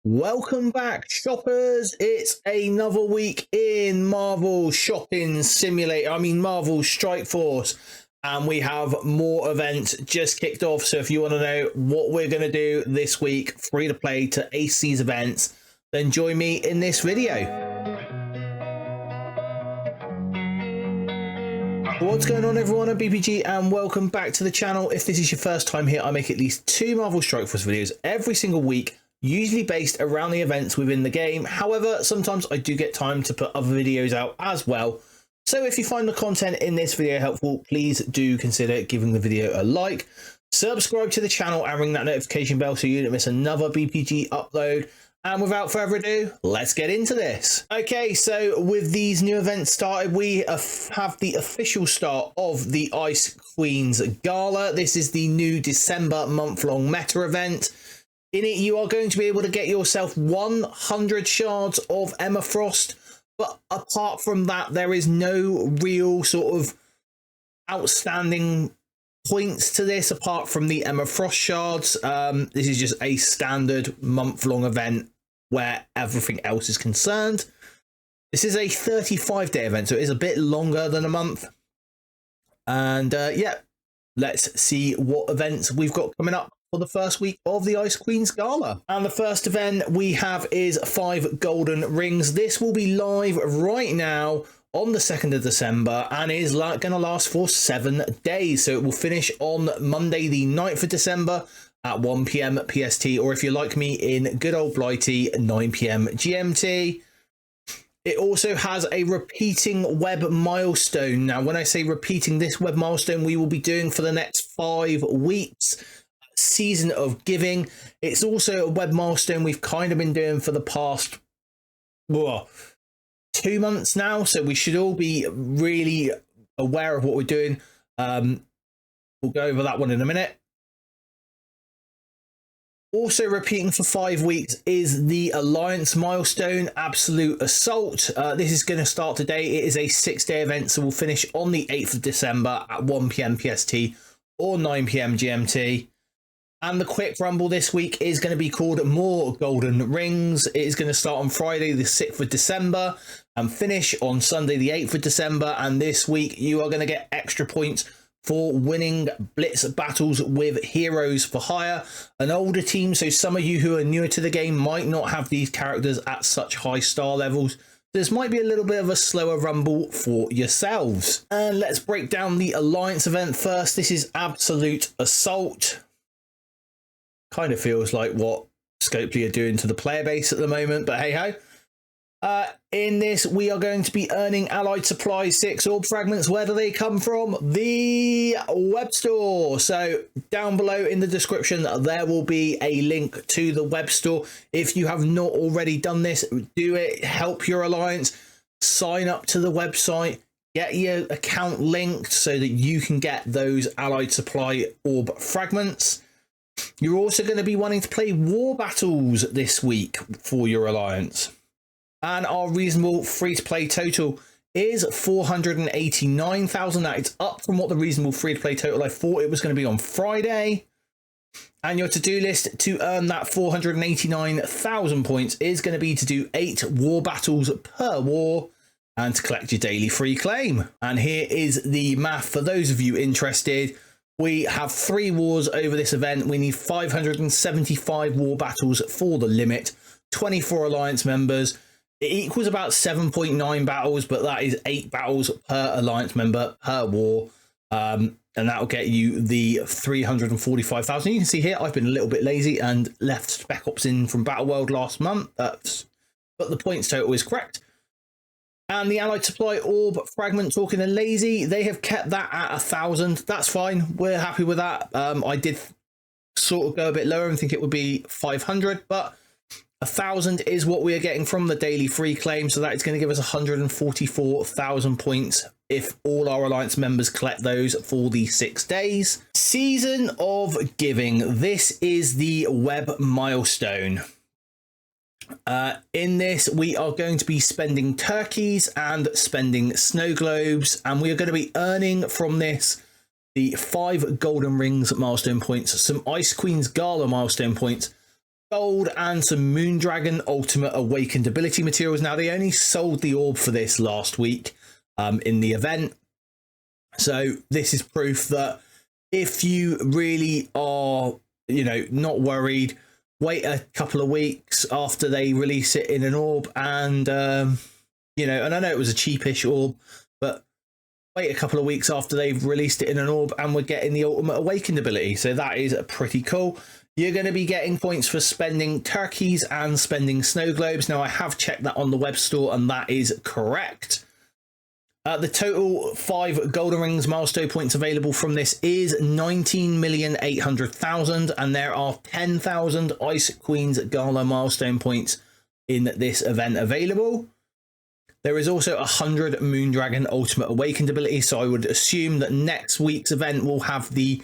Welcome back, shoppers. It's another week in Marvel Shopping Simulator. Marvel Strike Force. And we have more events just kicked off. So if you want to know what we're going to do this week, free to play to ace these events, then join me in this video. What's going on, everyone? I'm BPG and welcome back to the channel. If this is your first time here, I make at least 2 Marvel Strike Force videos every single week, usually based around the events within the game. However, sometimes I do get time to put other videos out as well. So if you find the content in this video helpful, please do consider giving the video a like, subscribe to the channel and ring that notification bell so you don't miss another BPG upload. And without further ado, let's get into this. Okay, so with these new events started, we have the official start of the Ice Queens Gala. This is the new December month-long meta event. In it, you are going to be able to get yourself 100 shards of Emma Frost. But apart from that, there is no real sort of outstanding points to this apart from the Emma Frost shards. This is just a standard month-long event where everything else is concerned. This is a 35-day event, so it is a bit longer than a month. And yeah, let's see what events we've got coming up for the first week of the Ice Queens Gala. And the first event we have is 5 golden rings. This will be live right now on the 2nd of December and is going to last for 7 days. So it will finish on Monday the 9th of December at 1 PM PST, or if you're like me in good old Blighty, 9 PM GMT. It also has a repeating web milestone. Now, when I say repeating, this web milestone we will be doing for the next 5 weeks. Season of Giving. It's also a web milestone we've kind of been doing for the past 2 months now, so we should all be really aware of what we're doing. We'll go over that one in a minute. Also repeating for 5 weeks is the Alliance milestone, Absolute Assault. This is going to start today. It is a 6-day event, so we'll finish on the 8th of December at 1 PM PST or 9 PM GMT. And the quick rumble this week is going to be called More Golden Rings. It is going to start on Friday the 6th of December and finish on Sunday the 8th of December. And this week you are going to get extra points for winning blitz battles with Heroes for Hire, an older team. So some of you who are newer to the game might not have these characters at such high star levels. This might be a little bit of a slower rumble for yourselves. And let's break down the Alliance event first. This is Absolute Assault. Kind of feels like what Scopely are doing to the player base at the moment, but hey ho. In this, we are going to be earning Allied Supplies 6 orb fragments. Where do they come from? The web store. So down below in the description, there will be a link to the web store. If you have not already done this, do it. Help your Alliance. Sign up to the website. Get your account linked so that you can get those Allied Supply orb fragments. You're also going to be wanting to play war battles this week for your Alliance. And our reasonable free-to-play total is 489,000. That is up from what the reasonable free-to-play total I thought it was going to be on Friday. And your to-do list to earn that 489,000 points is going to be to do 8 war battles per war and to collect your daily free claim. And here is the math for those of you interested. We have 3 wars over this event. We need 575 war battles for the limit, 24 Alliance members. It equals about 7.9 battles, but that is 8 battles per Alliance member per war. And that will get you the 345,000. You can see here, I've been a little bit lazy and left Spec Ops in from Battle World last month. But the points total is correct. And the Allied Supply Orb Fragment, talking and lazy, they have kept that at 1,000. That's fine. We're happy with that. I did sort of go a bit lower and think it would be 500, but 1,000 is what we are getting from the daily free claim. So that is going to give us 144,000 points if all our Alliance members collect those for the 6 days. Season of Giving. This is the web milestone. In this, we are going to be spending turkeys and spending snow globes, and we are going to be earning from this the 5 golden rings milestone points, some Ice Queens Gala milestone points, gold and some Moondragon Ultimate Awakened ability materials. Now, they only sold the orb for this last week in the event. So this is proof that if you really are, you know, not worried, wait a couple of weeks after they release it in an orb and, you know, and I know it was a cheapish orb, but wait a couple of weeks after they've released it in an orb and we're getting the Ultimate Awakened ability. So that is pretty cool. You're going to be getting points for spending turkeys and spending snow globes. Now, I have checked that on the web store and that is correct. The total 5 Golden Rings milestone points available from this is 19,800,000, and there are 10,000 Ice Queen's Gala milestone points in this event available. There is also 100 Moondragon Ultimate Awakened ability, so I would assume that next week's event will have the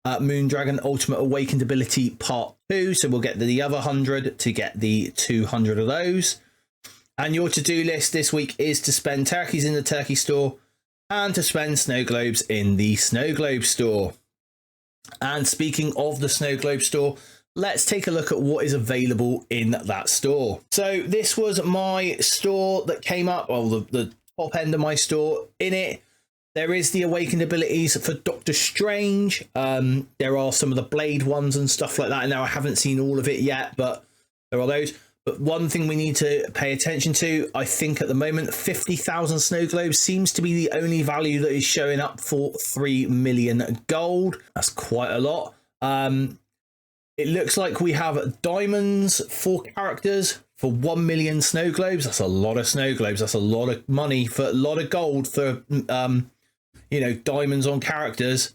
Moondragon Ultimate Awakened ability part 2, so we'll get the other 100 to get the 200 of those. And your to-do list this week is to spend turkeys in the turkey store and to spend snow globes in the snow globe store. And speaking of the snow globe store, let's take a look at what is available in that store. So this was my store that came up, well, the top end of my store. In it, there is the awakened abilities for Doctor Strange. There are some of the blade ones and stuff like that. Now, I haven't seen all of it yet, but there are those. But one thing we need to pay attention to, I think at the moment, 50,000 snow globes seems to be the only value that is showing up for 3 million gold. That's quite a lot. It looks like we have diamonds for characters for 1 million snow globes. That's a lot of snow globes. That's a lot of money for a lot of gold for, you know, diamonds on characters.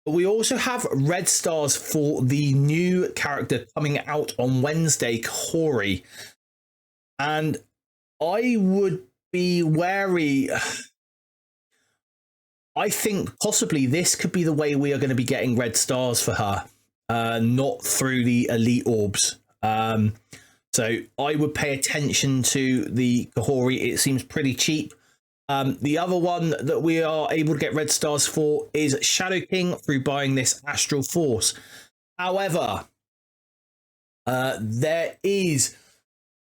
But we also have red stars for the new character coming out on Wednesday, Kahori. And I would be wary. I think possibly this could be the way we are going to be getting red stars for her, not through the elite orbs. So I would pay attention to the Kahori. It seems pretty cheap. The other one that we are able to get red stars for is Shadow King through buying this Astral Force. However, there is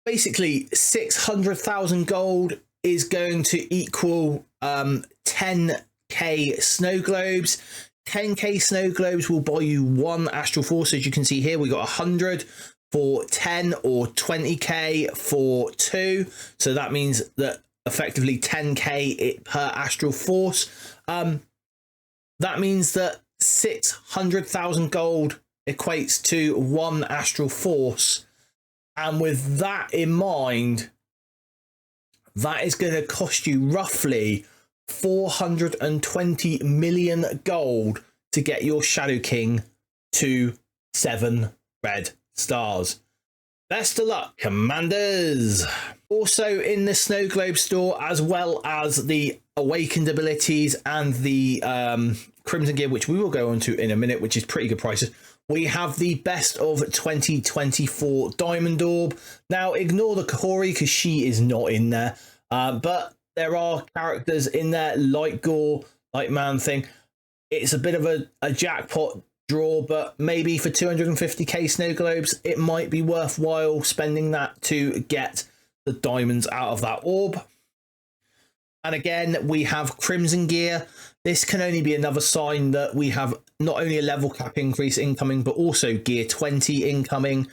basically 600,000 gold is going to equal 10k snow globes. 10k snow globes will buy you 1 Astral Force. As you can see here, we got 100 for 10 or 20k for 2. So that means that effectively 10k per Astral Force. That means that 600,000 gold equates to 1 Astral Force. And with that in mind, that is going to cost you roughly 420 million gold to get your Shadow King to 7 red stars. Best of luck, Commanders! Also in the Snow Globe store, as well as the Awakened abilities and the Crimson Gear, which we will go on to in a minute, which is pretty good prices, we have the Best of 2024 Diamond Orb. Now, ignore the Kahori because she is not in there, but there are characters in there like Gore, like Man-Thing. It's a bit of a jackpot draw, but maybe for 250k snow globes, it might be worthwhile spending that to get the diamonds out of that orb. And again, we have Crimson Gear. This can only be another sign that we have not only a level cap increase incoming, but also Gear 20 incoming,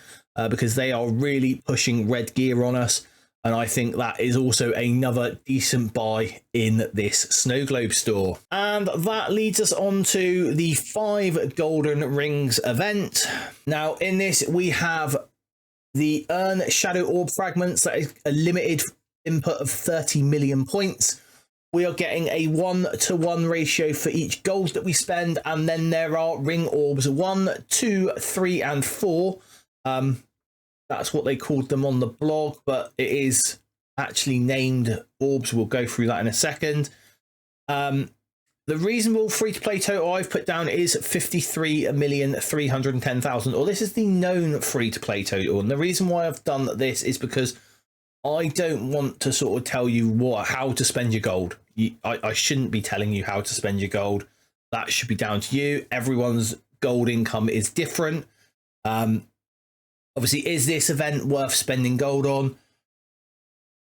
because they are really pushing red gear on us. And I think that is also another decent buy in this Snow Globe store. And that leads us on to the 5 Golden Rings event. Now, in this, we have the Earn Shadow Orb Fragments. That is a limited input of 30 million points. We are getting a 1-to-1 ratio for each gold that we spend. And then there are Ring Orbs 1, 2, 3, and 4. That's what they called them on the blog, but it is actually named orbs. We'll go through that in a second. The reasonable free-to-play total I've put down is 53,310,000, or this is the known free-to-play total. And the reason why I've done this is because I don't want to sort of tell you how to spend your gold. I shouldn't be telling you how to spend your gold. That should be down to you. Everyone's gold income is different. Obviously, is this event worth spending gold on?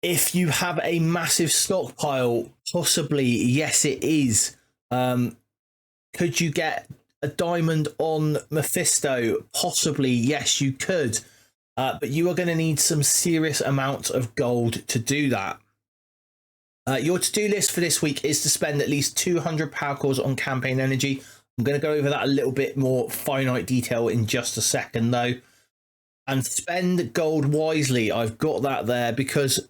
If you have a massive stockpile, possibly, yes, it is. Could you get a diamond on Mephisto? Possibly, yes, you could. But you are going to need some serious amounts of gold to do that. Your to-do list for this week is to spend at least 200 power cores on campaign energy. I'm going to go over that a little bit more finite detail in just a second, though. And spend gold wisely. I've got that there because,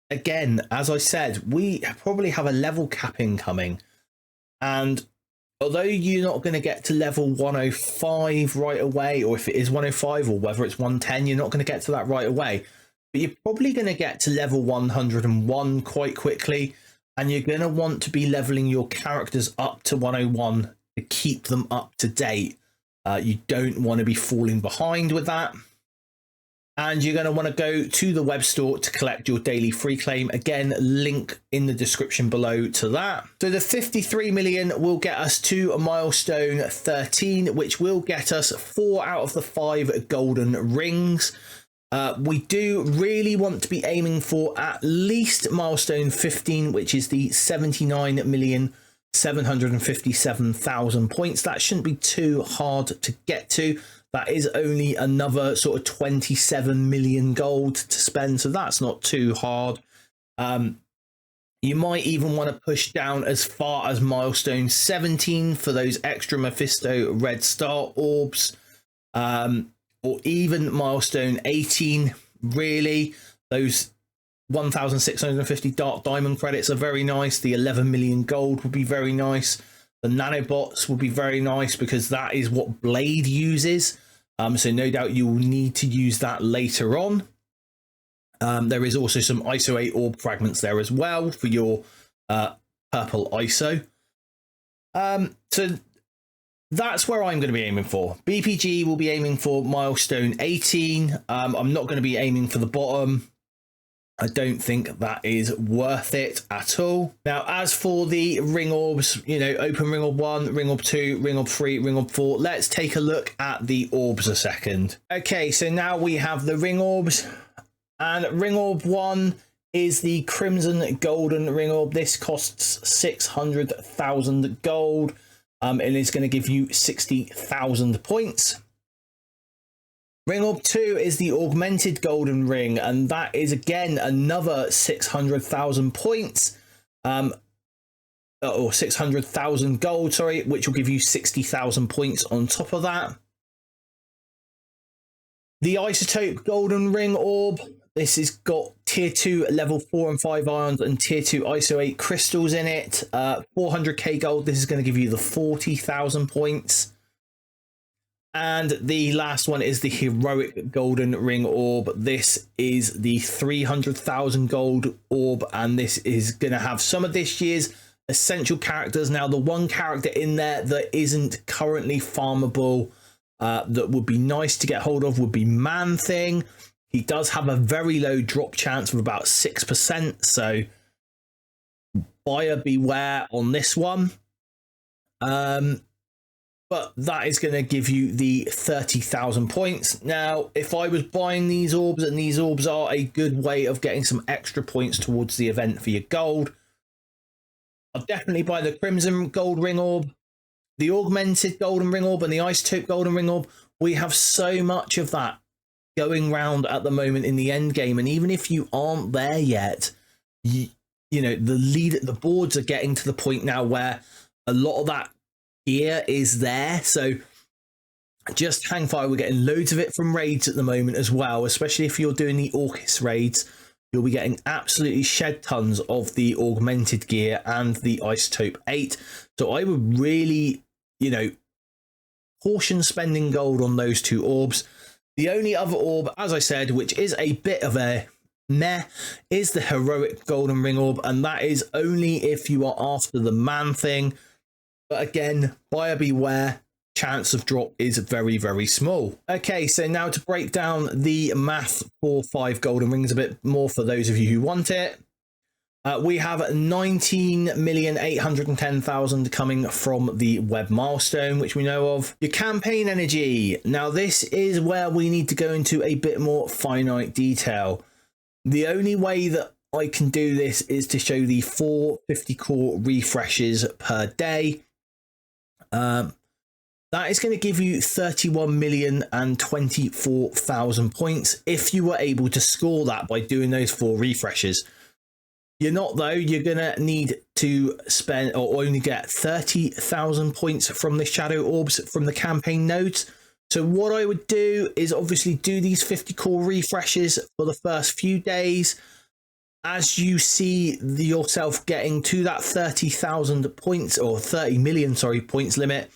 again, as I said, we probably have a level capping coming. And although you're not going to get to level 105 right away, or if it is 105 or whether it's 110, you're not going to get to that right away. But you're probably going to get to level 101 quite quickly. And you're going to want to be leveling your characters up to 101 to keep them up to date. You don't want to be falling behind with that. And you're going to want to go to the web store to collect your daily free claim. Again, link in the description below to that. So the 53 million will get us to a milestone 13, which will get us 4 out of the 5 golden rings. We do really want to be aiming for at least milestone 15, which is the 79,757,000 points. That shouldn't be too hard to get to. That is only another sort of 27 million gold to spend, so that's not too hard. You might even want to push down as far as milestone 17 for those extra Mephisto red star orbs, or even milestone 18. Really, those 1,650 dark diamond credits are very nice. The 11 million gold would be very nice. The nanobots will be very nice because that is what Blade uses. So no doubt you will need to use that later on. There is also some ISO 8 orb fragments there as well for your purple ISO. So that's where I'm going to be aiming for. BPG will be aiming for milestone 18. I'm not going to be aiming for the bottom. I don't think that is worth it at all. Now, as for the ring orbs, you know, open ring orb 1, ring orb 2, ring orb 3, ring orb 4. Let's take a look at the orbs a second. Okay, so now we have the ring orbs. And ring orb 1 is the crimson golden ring orb. This costs 600,000 gold. And it's going to give you 60,000 points. Ring orb 2 is the augmented golden ring, and that is again another 600,000 points, or 600,000 gold, sorry, which will give you 60,000 points on top of that. The isotope golden ring orb, this has got tier 2 level 4 and 5 ions and tier 2 ISO 8 crystals in it. 400k gold, this is going to give you the 40,000 points. And the last one is the heroic golden ring orb. This is the 300,000 gold orb, and this is going to have some of this year's essential characters. Now, the one character in there that isn't currently farmable that would be nice to get hold of would be Man-Thing. He does have a very low drop chance of about 6%, so buyer beware on this one. But that is going to give you the 30,000 points. Now, if I was buying these orbs, and these orbs are a good way of getting some extra points towards the event for your gold, I'll definitely buy the crimson gold ring orb, the augmented golden ring orb, and the isotope golden ring orb. We have so much of that going round at the moment in the end game, and even if you aren't there yet, you know, the boards are getting to the point now where a lot of that gear is there, so just hang fire. We're getting loads of it from raids at the moment as well, especially if you're doing the Orcus raids. You'll be getting absolutely shed tons of the augmented gear and the isotope 8, so I would really, you know, caution spending gold on those 2 orbs. The only other orb, as I said, which is a bit of a meh, is the heroic golden ring orb, and that is only if you are after the Man-Thing. But again, buyer beware, chance of drop is very, very small. Okay, so now to break down the math for 5 golden rings a bit more for those of you who want it. We have 19,810,000 coming from the web milestone, which we know of. Your campaign energy. Now, this is where we need to go into a bit more finite detail. The only way that I can do this is to show the 450 core refreshes per day. That is going to give you 31,024,000 points if you were able to score that by doing those 4 refreshes. You're not, though. You're going to need to spend or only get 30,000 points from the shadow orbs from the campaign nodes. So what I would do is obviously do these 50 core refreshes for the first few days. As you see yourself getting to that 30,000 points or 30 million, sorry, points limit,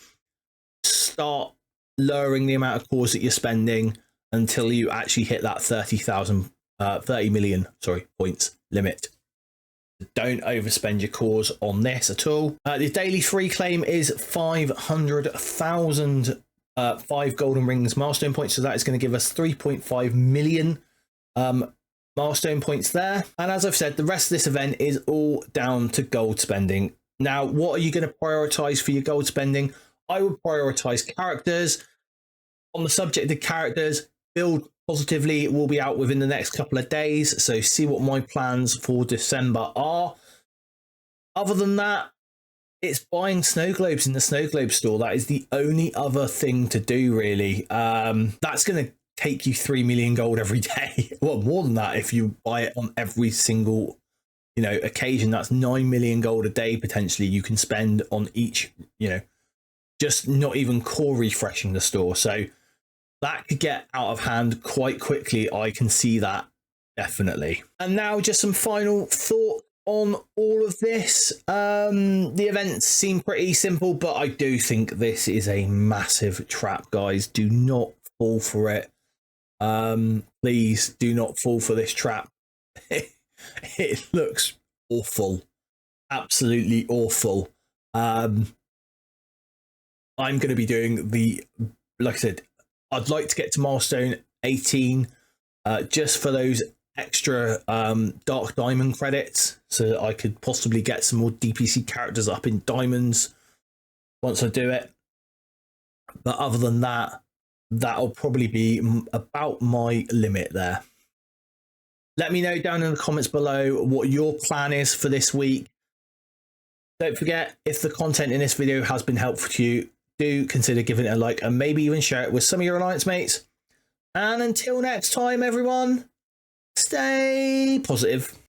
start lowering the amount of cores that you're spending until you actually hit that 30 million, sorry, points limit. Don't overspend your cores on this at all. The daily free claim is 500,000 5 golden rings milestone points. So that is going to give us 3.5 million milestone points there. And as I've said, the rest of this event is all down to gold spending. Now, what are you going to prioritize for your gold spending? I would prioritize characters. On the subject of characters, build positively will be out within the next couple of days, so see what my plans for December are. Other than that, it's buying snow globes in the snow globe store. That is the only other thing to do, really. That's going to take you 3 million gold every day. Well, more than that if you buy it on every single, occasion. That's 9 million gold a day potentially you can spend on each, just not even core refreshing the store. So that could get out of hand quite quickly. I can see that, definitely. And now just some final thought on all of this. The events seem pretty simple, but I do think this is a massive trap, guys. Do not fall for it. Please do not fall for this trap. It looks awful. Absolutely awful. I'm going to be doing like I said, I'd like to get to milestone 18 just for those extra dark diamond credits, so that I could possibly get some more DPC characters up in diamonds once I do it. But other than that, that'll probably be about my limit there. Let me know down in the comments below what your plan is for this week. Don't forget, if the content in this video has been helpful to you, do consider giving it a like and maybe even share it with some of your alliance mates. And until next time, everyone, stay positive.